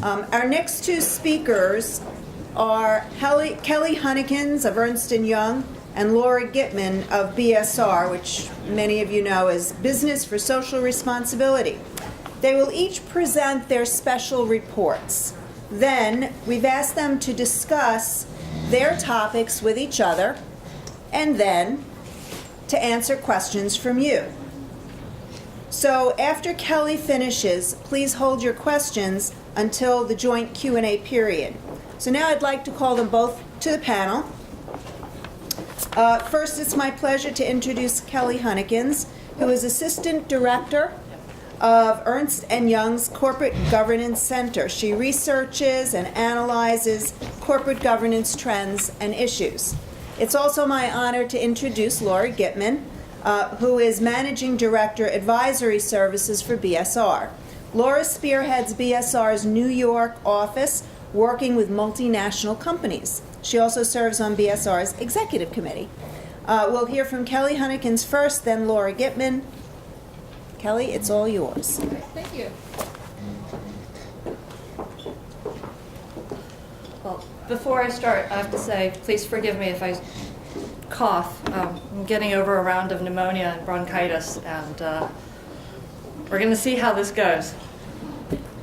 Our next two speakers are Kelly Huennekens of Ernst & Young and Laura Gitman of BSR, which many of you know as Business for Social Responsibility. They will each present their special reports. Then we've asked them to discuss their topics with each other and then to answer questions from you. So after Kelly finishes, please hold your questions until the joint Q&A period. So now I'd like to call them both to the panel. First, it's my pleasure to introduce Kelly Huennekens, who is Assistant Director of Ernst & Young's Corporate Governance Center. She researches and analyzes corporate governance trends and issues. It's also my honor to introduce Laura Gitman, who is Managing Director, Advisory Services for BSR. Laura spearheads BSR's New York office, working with multinational companies. She also serves on BSR's Executive Committee. We'll hear from Kelly Huennekens first, then Laura Gitman. Kelly, it's all yours. Thank you. Well, before I start, I have to say, please forgive me if I cough. I'm getting over a round of pneumonia and bronchitis, and we're going to see how this goes.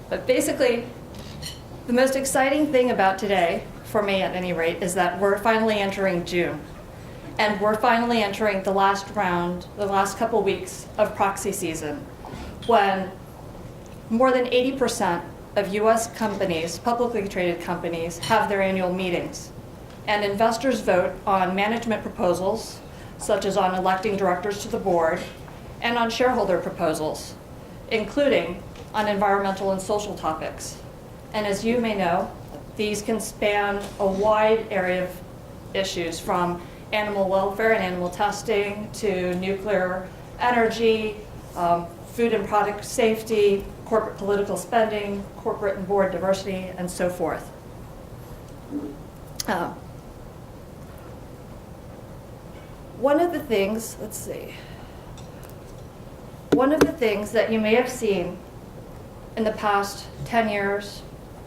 But basically, the most exciting thing about today, for me at any rate, is that we're finally entering June. And we're finally entering the last round, the last couple weeks of proxy season, when more than 80% of US companies, publicly traded companies, have their annual meetings. And investors vote on management proposals, such as on electing directors to the board, and on shareholder proposals, including on environmental and social topics. And as you may know, these can span a wide area of issues, from animal welfare and animal testing to nuclear energy, food and product safety, corporate political spending, corporate and board diversity, and so forth. One of the things that you may have seen in the past 10 years,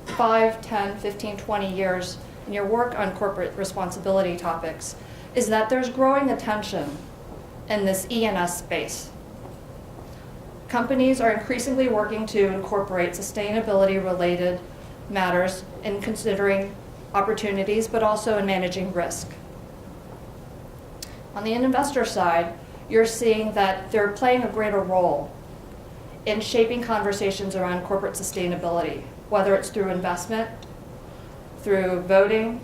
5, 10, 15, 20 years in your work on corporate responsibility topics is that there's growing attention in this E&S space. Companies are increasingly working to incorporate sustainability-related matters in considering opportunities, but also in managing risk. On the investor side, you're seeing that they're playing a greater role in shaping conversations around corporate sustainability, whether it's through investment, through voting,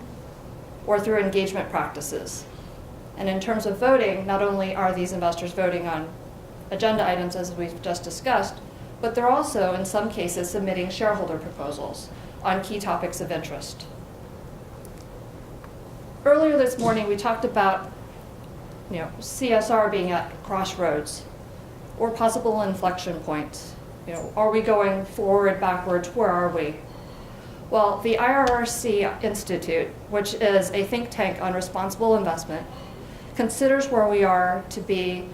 or through engagement practices. And in terms of voting, not only are these investors voting on agenda items as we've just discussed, but they're also, in some cases, submitting shareholder proposals on key topics of interest. Earlier this morning, we talked about CSR being at crossroads or possible inflection points. Are we going forward, backwards? Where are we? Well, the IRRC Institute, which is a think tank on responsible investment, considers where we are to be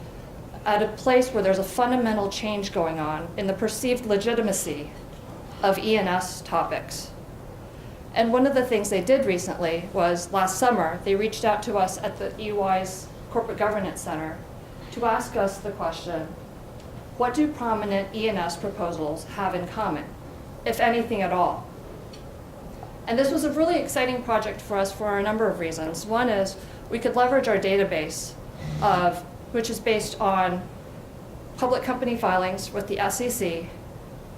at a place where there's a fundamental change going on in the perceived legitimacy of E&S topics. And one of the things they did recently was, last summer, they reached out to us at the EY's Corporate Governance Center to ask us the question, what do prominent E&S proposals have in common, if anything at all? And this was a really exciting project for us for a number of reasons. One is we could leverage our database, which is based on public company filings with the SEC,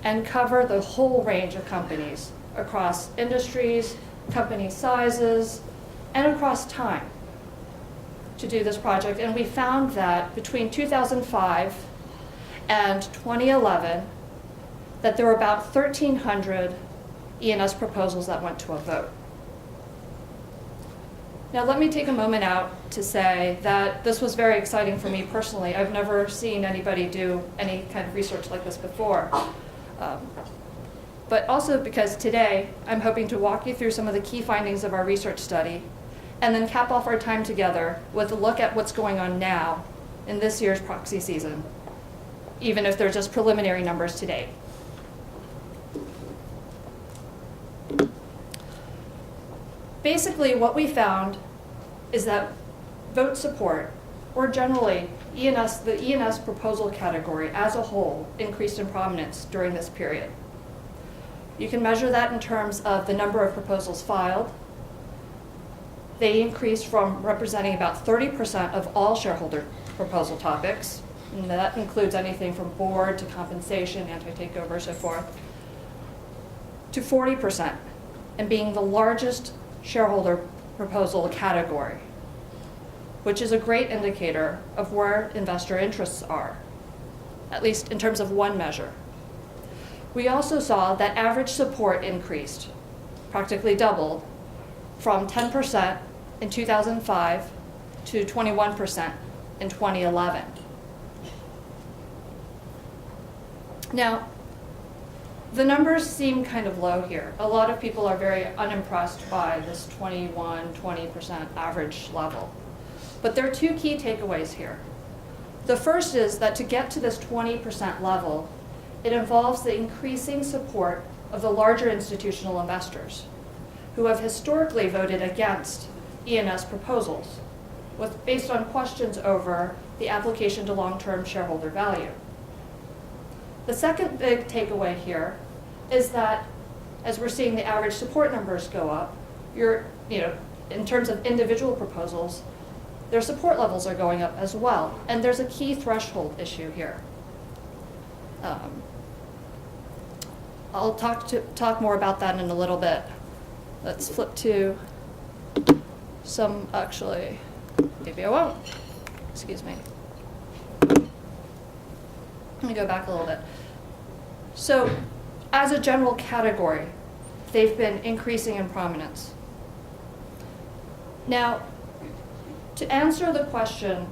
and cover the whole range of companies across industries, company sizes, and across time to do this project. And we found that between 2005 and 2011, that there were about 1,300 E&S proposals that went to a vote. Now let me take a moment out to say that this was very exciting for me personally. I've never seen anybody do any kind of research like this before. But also because today I'm hoping to walk you through some of the key findings of our research study and then cap off our time together with a look at what's going on now in this year's proxy season, even if they're just preliminary numbers to date. Basically, what we found is that vote support, or generally the ENS proposal category as a whole, increased in prominence during this period. You can measure that in terms of the number of proposals filed. They increased from representing about 30% of all shareholder proposal topics, and that includes anything from board to compensation, anti-takeover, so forth, to 40%, and being the largest shareholder proposal category, which is a great indicator of where investor interests are, at least in terms of one measure. We also saw that average support increased, practically doubled, from 10% in 2005 to 21% in 2011. Now, the numbers seem kind of low here. A lot of people are very unimpressed by this 20% average level. But there are two key takeaways here. The first is that to get to this 20% level, it involves the increasing support of the larger institutional investors who have historically voted against ENS proposals based on questions over the application to long-term shareholder value. The second big takeaway here is that as we're seeing the average support numbers go up, in terms of individual proposals, their support levels are going up as well. And there's a key threshold issue here. I'll talk more about that in a little bit. Let's flip to actually, maybe I won't. Excuse me. Let me go back a little bit. So, as a general category, they've been increasing in prominence. Now, to answer the question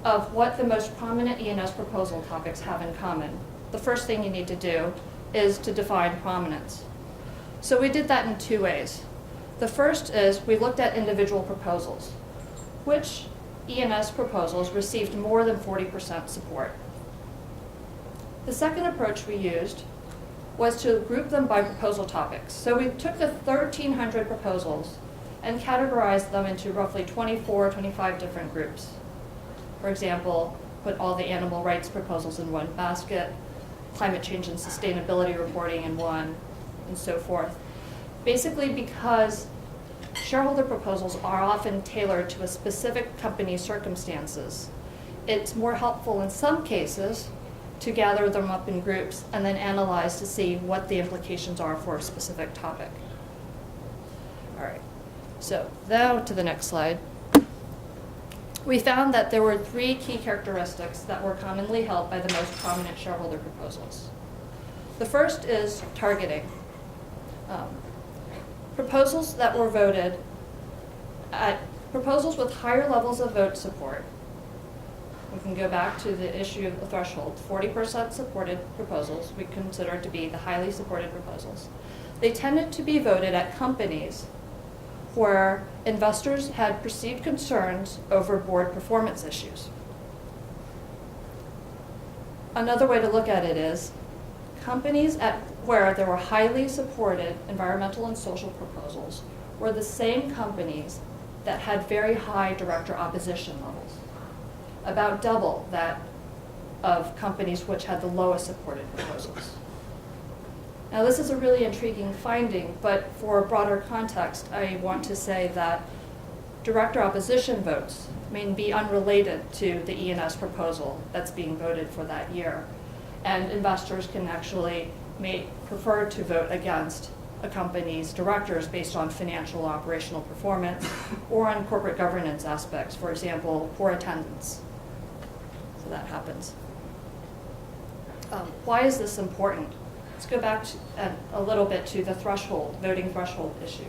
of what the most prominent ENS proposal topics have in common, the first thing you need to do is to define prominence. So we did that in two ways. The first is we looked at individual proposals. Which ENS proposals received more than 40% support? The second approach we used was to group them by proposal topics. So we took the 1,300 proposals and categorized them into roughly 25 different groups. For example, put all the animal rights proposals in one basket, climate change and sustainability reporting in one, and so forth. Basically because shareholder proposals are often tailored to a specific company's circumstances, it's more helpful in some cases to gather them up in groups and then analyze to see what the implications are for a specific topic. All right, so now to the next slide. We found that there were three key characteristics that were commonly held by the most prominent shareholder proposals. The first is targeting. Proposals that were voted at proposals with higher levels of vote support. We can go back to the issue of the threshold. 40% supported proposals we consider to be the highly supported proposals. They tended to be voted at companies where investors had perceived concerns over board performance issues. Another way to look at it is companies where there were highly supported environmental and social proposals were the same companies that had very high director opposition levels, about double that of companies which had the lowest supported proposals. Now, this is a really intriguing finding, but for broader context, I want to say that director opposition votes may be unrelated to the ENS proposal that's being voted for that year. And investors can actually prefer to vote against a company's directors based on financial or operational performance or on corporate governance aspects, for example, poor attendance. So that happens. Why is this important? Let's go back a little bit to the voting threshold issue.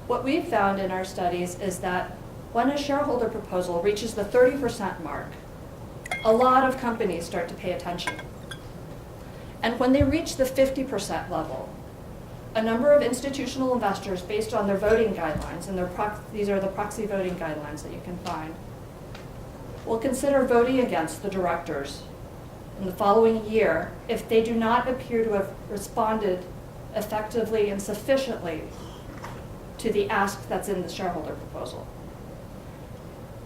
What we've found in our studies is that when a shareholder proposal reaches the 30% mark, a lot of companies start to pay attention. And when they reach the 50% level, a number of institutional investors, based on their voting guidelines, and these are the proxy voting guidelines that you can find, will consider voting against the directors in the following year if they do not appear to have responded effectively and sufficiently to the ask that's in the shareholder proposal.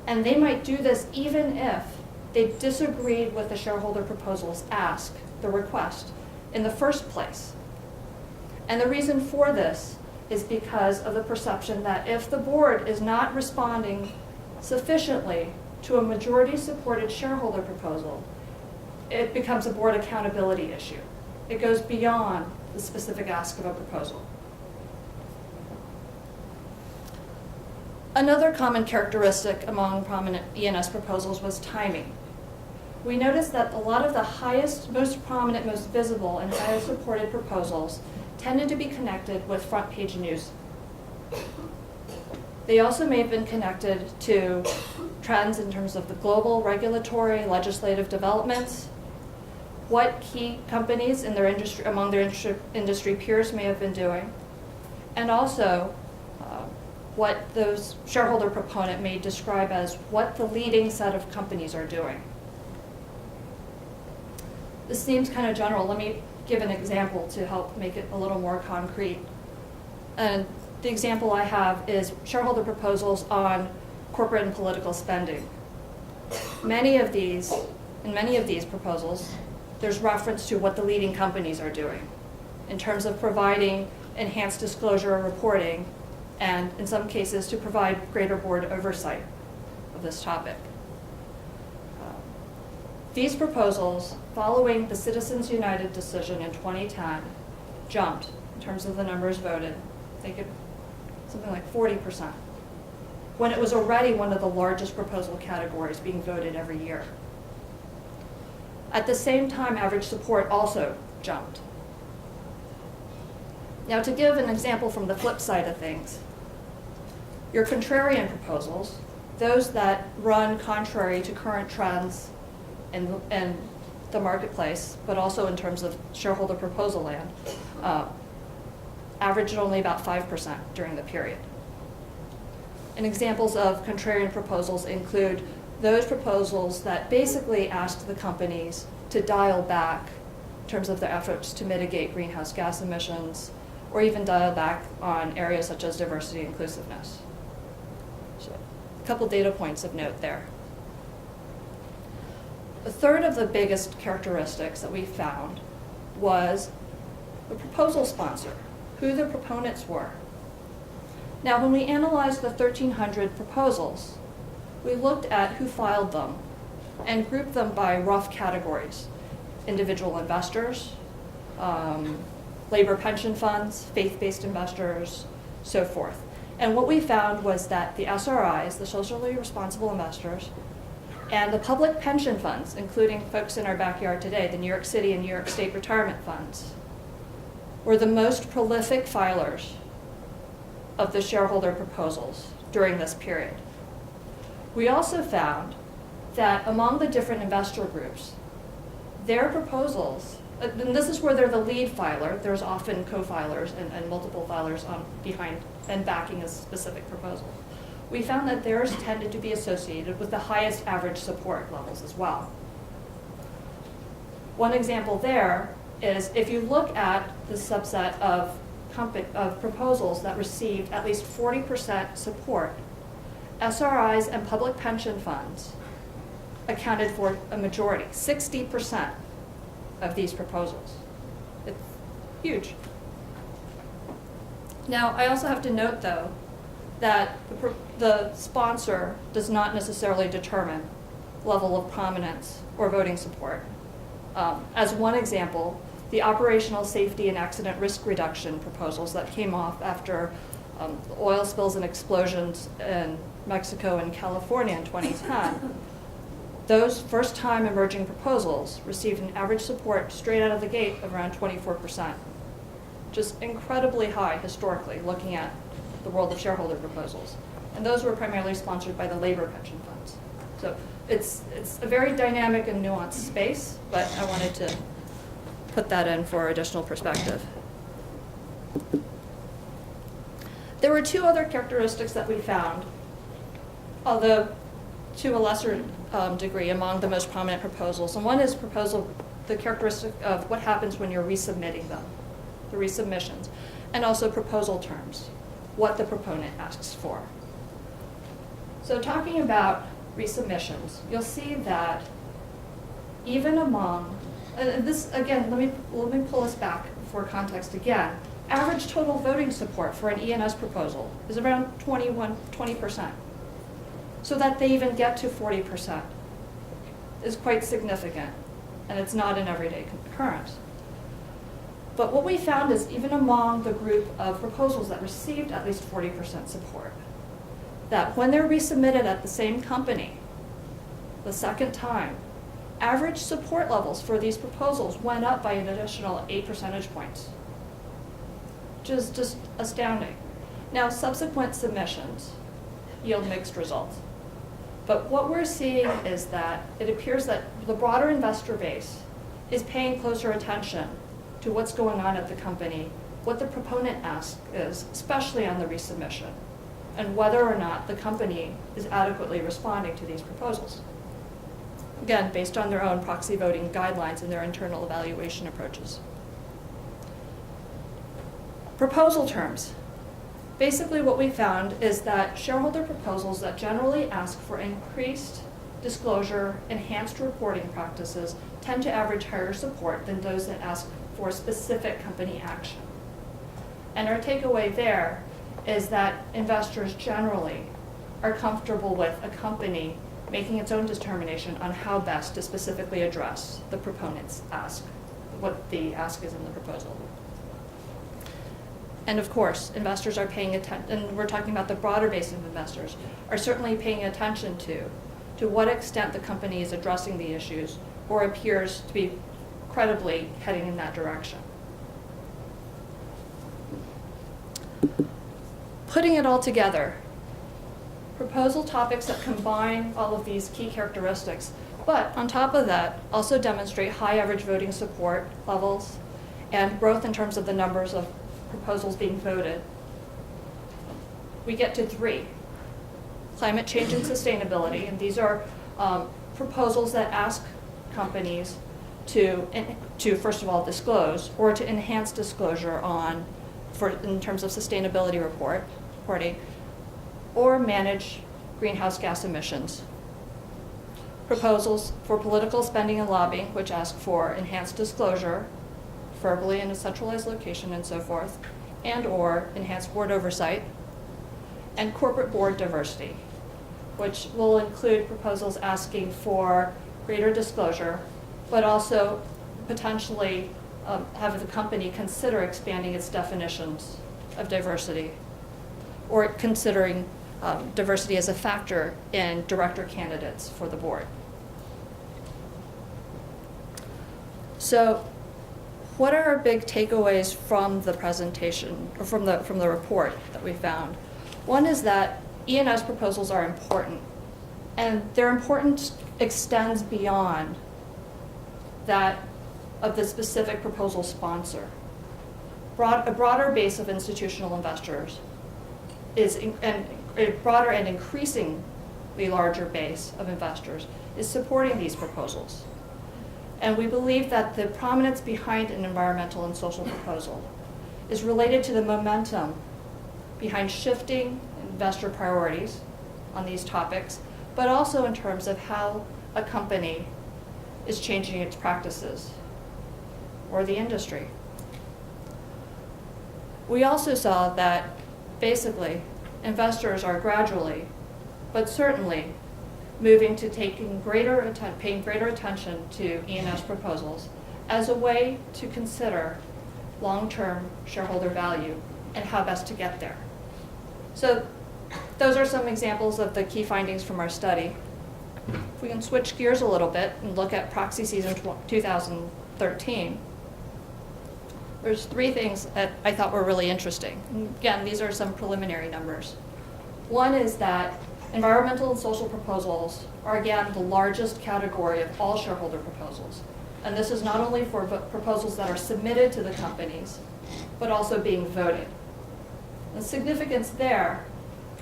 And they might do this even if they disagreed with the shareholder proposal's ask, the request, in the first place. And the reason for this is because of the perception that if the board is not responding sufficiently to a majority-supported shareholder proposal, it becomes a board accountability issue. It goes beyond the specific ask of a proposal. Another common characteristic among prominent E&S proposals was timing. We noticed that a lot of the highest, most prominent, most visible, and highest supported proposals tended to be connected with front page news. They also may have been connected to trends in terms of the global regulatory, legislative developments, what key companies in their industry, among their industry peers may have been doing, and also what those shareholder proponent may describe as what the leading set of companies are doing. This seems kind of general. Let me give an example to help make it a little more concrete. And the example I have is shareholder proposals on corporate and political spending. In many of these proposals, there's reference to what the leading companies are doing in terms of providing enhanced disclosure and reporting, and in some cases to provide greater board oversight of this topic. These proposals, following the Citizens United decision in 2010, jumped in terms of the numbers voted. I think it something like 40%, when it was already one of the largest proposal categories being voted every year. At the same time, average support also jumped. Now, to give an example from the flip side of things, your contrarian proposals, those that run contrary to current trends in the marketplace, but also in terms of shareholder proposal land, averaged only about 5% during the period. And examples of contrarian proposals include those proposals that basically ask the companies to dial back in terms of their efforts to mitigate greenhouse gas emissions, or even dial back on areas such as diversity and inclusiveness. So, a couple data points of note there. A third of the biggest characteristics that we found was the proposal sponsor, who the proponents were. Now, when we analyzed the 1,300 proposals, we looked at who filed them and grouped them by rough categories: individual investors, labor pension funds, faith-based investors, so forth. And what we found was that the SRIs, the socially responsible investors, and the public pension funds, including folks in our backyard today, the New York City and New York State retirement funds, were the most prolific filers of the shareholder proposals during this period. We also found that among the different investor groups, their proposals, and this is where they're the lead filer, there's often co-filers and multiple filers behind and backing a specific proposal. We found that theirs tended to be associated with the highest average support levels as well. One example there is if you look at the subset of proposals that received at least 40% support, SRIs and public pension funds accounted for a majority, 60% of these proposals. It's huge. Now, I also have to note, though, that the sponsor does not necessarily determine level of prominence or voting support. As one example, the operational safety and accident risk reduction proposals that came off after oil spills and explosions in Mexico and California in 2010, those first-time emerging proposals received an average support straight out of the gate of around 24%. Just incredibly high historically, looking at the world of shareholder proposals. And those were primarily sponsored by the labor pension funds. So it's a very dynamic and nuanced space, but I wanted to put that in for additional perspective. There were two other characteristics that we found, although to a lesser degree, among the most prominent proposals. And one is the characteristic of what happens when you're resubmitting them. the resubmissions, and also proposal terms, what the proponent asks for. So talking about resubmissions, you'll see that even among, this again, let me pull us back for context again. Average total voting support for an E&S proposal is around 20%. So that they even get to 40% is quite significant, and it's not an everyday occurrence. But what we found is even among the group of proposals that received at least 40% support, that when they're resubmitted at the same company the second time, average support levels for these proposals went up by an additional 8 percentage points, which is just astounding. Now, subsequent submissions yield mixed results. But what we're seeing is that it appears that the broader investor base is paying closer attention to what's going on at the company, what the proponent ask is, especially on the resubmission, and whether or not the company is adequately responding to these proposals. Again, based on their own proxy voting guidelines and their internal evaluation approaches. Proposal terms. Basically what we found is that shareholder proposals that generally ask for increased disclosure, enhanced reporting practices, tend to average higher support than those that ask for specific company action. And our takeaway there is that investors generally are comfortable with a company making its own determination on how best to specifically address the proponent's ask, what the ask is in the proposal. And of course, investors are paying attention, and we're talking about the broader base of investors, are certainly paying attention to what extent the company is addressing the issues or appears to be credibly heading in that direction. Putting it all together, proposal topics that combine all of these key characteristics, but on top of that, also demonstrate high average voting support levels and growth in terms of the numbers of proposals being voted. We get to 3. Climate change and sustainability, and these are proposals that ask companies to first of all disclose or to enhance disclosure in terms of sustainability reporting, or manage greenhouse gas emissions. Proposals for political spending and lobbying, which ask for enhanced disclosure, preferably in a centralized location and so forth, and or enhanced board oversight, and corporate board diversity, which will include proposals asking for greater disclosure, but also potentially have the company consider expanding its definitions of diversity, or considering diversity as a factor in director candidates for the board. So, what are our big takeaways from the presentation, or from the report that we found? One is that E&S proposals are important, and their importance extends beyond that of the specific proposal sponsor. A broader base of institutional investors and a broader and increasingly larger base of investors is supporting these proposals. And we believe that the prominence behind an environmental and social proposal is related to the momentum behind shifting investor priorities on these topics, but also in terms of how a company is changing its practices or the industry. We also saw that basically investors are gradually, but certainly, moving to paying greater attention to E&S proposals as a way to consider long-term shareholder value and how best to get there. So those are some examples of the key findings from our study. If we can switch gears a little bit and look at proxy season 2013, there's 3 things that I thought were really interesting. And again, these are some preliminary numbers. One is that environmental and social proposals are, again, the largest category of all shareholder proposals. And this is not only for proposals that are submitted to the companies, but also being voted. The significance there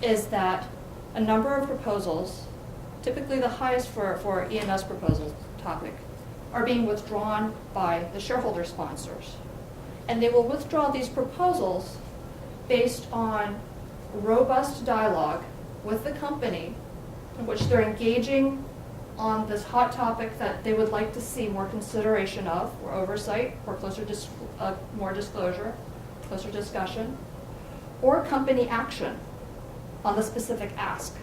is that a number of proposals, typically the highest for E&S proposal topic, are being withdrawn by the shareholder sponsors. And they will withdraw these proposals based on robust dialogue with the company in which they're engaging on this hot topic that they would like to see more consideration of, or oversight, or more disclosure, closer discussion, or company action on the specific ask.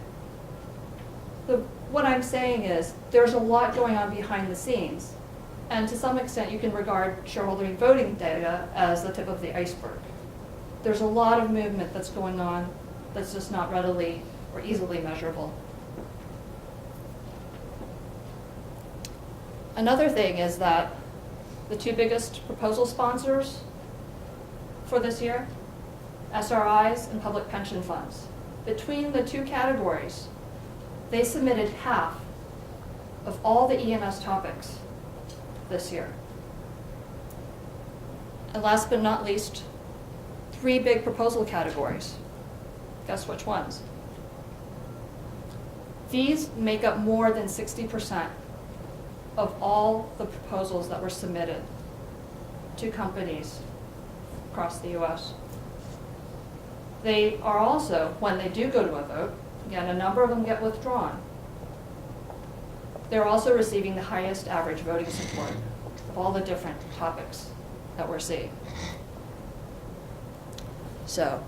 What I'm saying is there's a lot going on behind the scenes, and to some extent you can regard shareholder voting data as the tip of the iceberg. There's a lot of movement that's going on that's just not readily or easily measurable. Another thing is that the two biggest proposal sponsors for this year, SRIs and public pension funds, between the two categories, they submitted half of all the E&S topics this year. And last but not least, 3 big proposal categories. Guess which ones? These make up more than 60% of all the proposals that were submitted to companies across the US. They are also, when they do go to a vote, again, a number of them get withdrawn. They're also receiving the highest average voting support of all the different topics that we're seeing. So,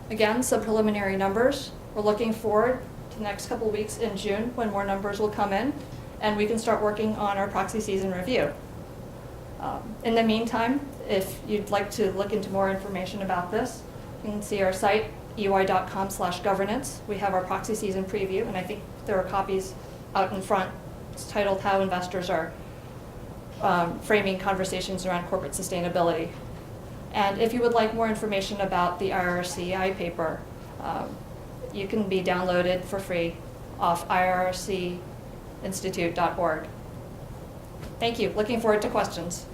again, some preliminary numbers. We're looking forward to the next couple weeks in June when more numbers will come in and we can start working on our proxy season review. In the meantime, if you'd like to look into more information about this, you can see our site, ey.com/governance. We have our proxy season preview, and I think there are copies out in front. It's titled How Investors Are Framing Conversations Around Corporate Sustainability. And if you would like more information about the IRCI paper, you can be downloaded for free off ircinstitute.org. Thank you. Looking forward to questions.